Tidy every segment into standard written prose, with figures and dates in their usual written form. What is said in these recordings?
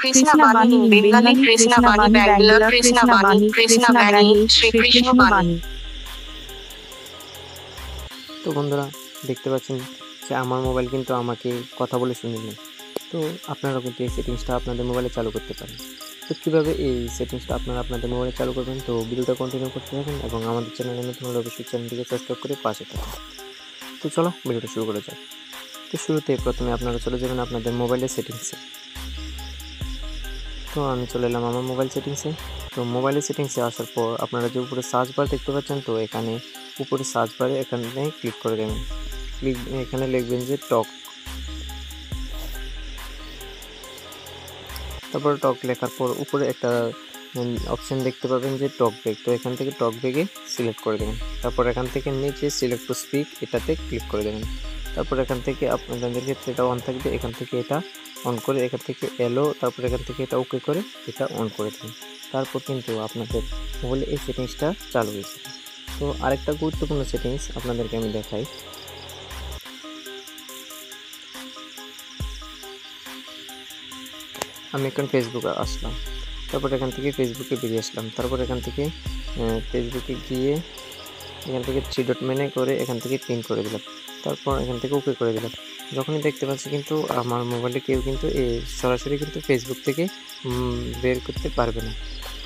Krishna Bani in Bengali, Krishna Bani Bangalore, Krishna Bani, Krishna Bani, Shri Krishna Bani. তো বন্ধুরা দেখতে পাচ্ছেন যে আমার মোবাইল কিন্তু আমাকে কথা বলে শুনিয়ে নেয়। তো আপনারাও কিন্তু এই সেটিংসটা আপনাদের মোবাইলে চালু করতে পারেন। তো কীভাবে এই সেটিংসটা আপনারা আপনাদের মোবাইলে চালু করবেন, তো ভিডিওটা কন্টিনিউ করতে থাকুন এবং আমাদের চ্যানেলে নতুন হলে অবশ্যই চ্যানেলটিকে সাবস্ক্রাইব করে পাশে থাকুন। তো চলো ভিডিওটা শুরু করা যাক। তো শুরুতে প্রথমে আপনারা চলে যাবেন আপনাদের মোবাইলের সেটিংসে। তো আমি চলে এলাম আমার মোবাইল সেটিংসে। তো মোবাইলের সেটিংসে আসার পর আপনারা যে উপরে সার্চ বার দেখতে পাচ্ছেন, তো এখানে উপরে সার্চ বারে এখানে ক্লিক করে দেবেন। এখানে লিখবেন যে টক, তারপর টক লেখার পর উপরে একটা অপশন দেখতে পাবেন যে টক ব্যাগ। তো এখান থেকে টক ব্যাগে সিলেক্ট করে দেবেন। তারপর এখান থেকে নিচে সিলেক্ট টু স্পিক এটাতে ক্লিক করে দেবেন। তারপর এখান থেকে আপনাদের ক্ষেত্রে এটা অন থাকবে, এখান থেকে এটা অন করে এখান থেকে এলো, তারপর এখান থেকে এটা ওকে করে এটা অন করে দেবেন। তারপর কিন্তু আপনাদের মোবাইলে এই সেটিংসটা চালু হয়ে যাবে। তো আরেকটা গুরুত্বপূর্ণ সেটিংস আপনাদেরকে আমি দেখাই। আমি এখন ফেসবুকে আসলাম, তারপর এখান থেকে ফেসবুকে বেরিয়ে আসলাম, তারপর এখান থেকে ফেসবুকে গিয়ে এখান থেকে 3 ডট মেনে করে এখান থেকে পিন করে দিলাম, তারপর এখান থেকে ওকে করে দিলাম। যখনই দেখতে পাচ্ছি কিন্তু আমার মোবাইলে কেউ কিন্তু সরাসরি কিন্তু ফেসবুক থেকে বের করতে পারবে না।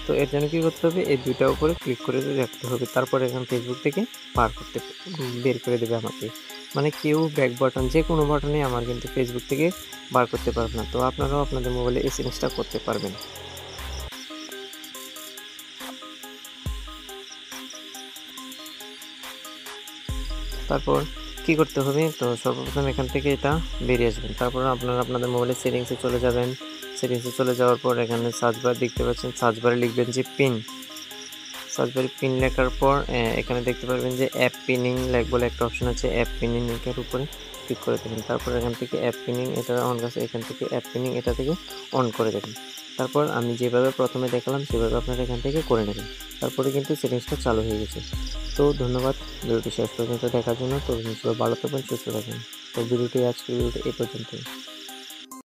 তো এর জন্য কী করতে হবে, এই দুইটার উপরে ক্লিক করে রাখতে হবে, তারপর এখন ফেসবুক থেকে বের করে দেবে আমাকে। মানে কেউ ব্যাক বাটন যে কোনো বাটনে আমার কিন্তু ফেসবুক থেকে বার করতে পারবে না। তো আপনারাও আপনাদের মোবাইলে এই সেটিংসটা করতে পারবেন। তারপর কি করতে হবে, তো সর্বপ্রথম এখান থেকে এটা বেরিয়ে আসবেন। তারপর আপনারা আপনাদের মোবাইলের সেটিংসে চলে যাবেন। সেটিংসে চলে যাওয়ার পর এখানে সার্চ বার দেখতে পাচ্ছেন, সার্চ বারে লিখবেন যে পিন। সার্চ বারে পিন লেখার পর এখানে দেখতে পারবেন যে অ্যাপ পিনিং বলে একটা অপশন আছে, অ্যাপ পিনিং এর উপরে ক্লিক করে দেবেন। তারপর এখান থেকে অ্যাপ পিনিং এটা অন আছে, এখান থেকে অ্যাপ পিনিং এটা থেকে অন করে দেবেন। তারপর আমি যেভাবে প্রথমে দেখালাম সেভাবে আপনারা এখান থেকে করে নেবেন। তারপরে কিন্তু সেটিংসটা চালু হয়ে গেছে। তো ধন্যবাদ ভিডিওটি শেষ পর্যন্ত দেখার জন্য। তো সবাই ভালো থাকবেন, সুস্থ থাকবেন। তো আজকের ভিডিওটি এই পর্যন্তই।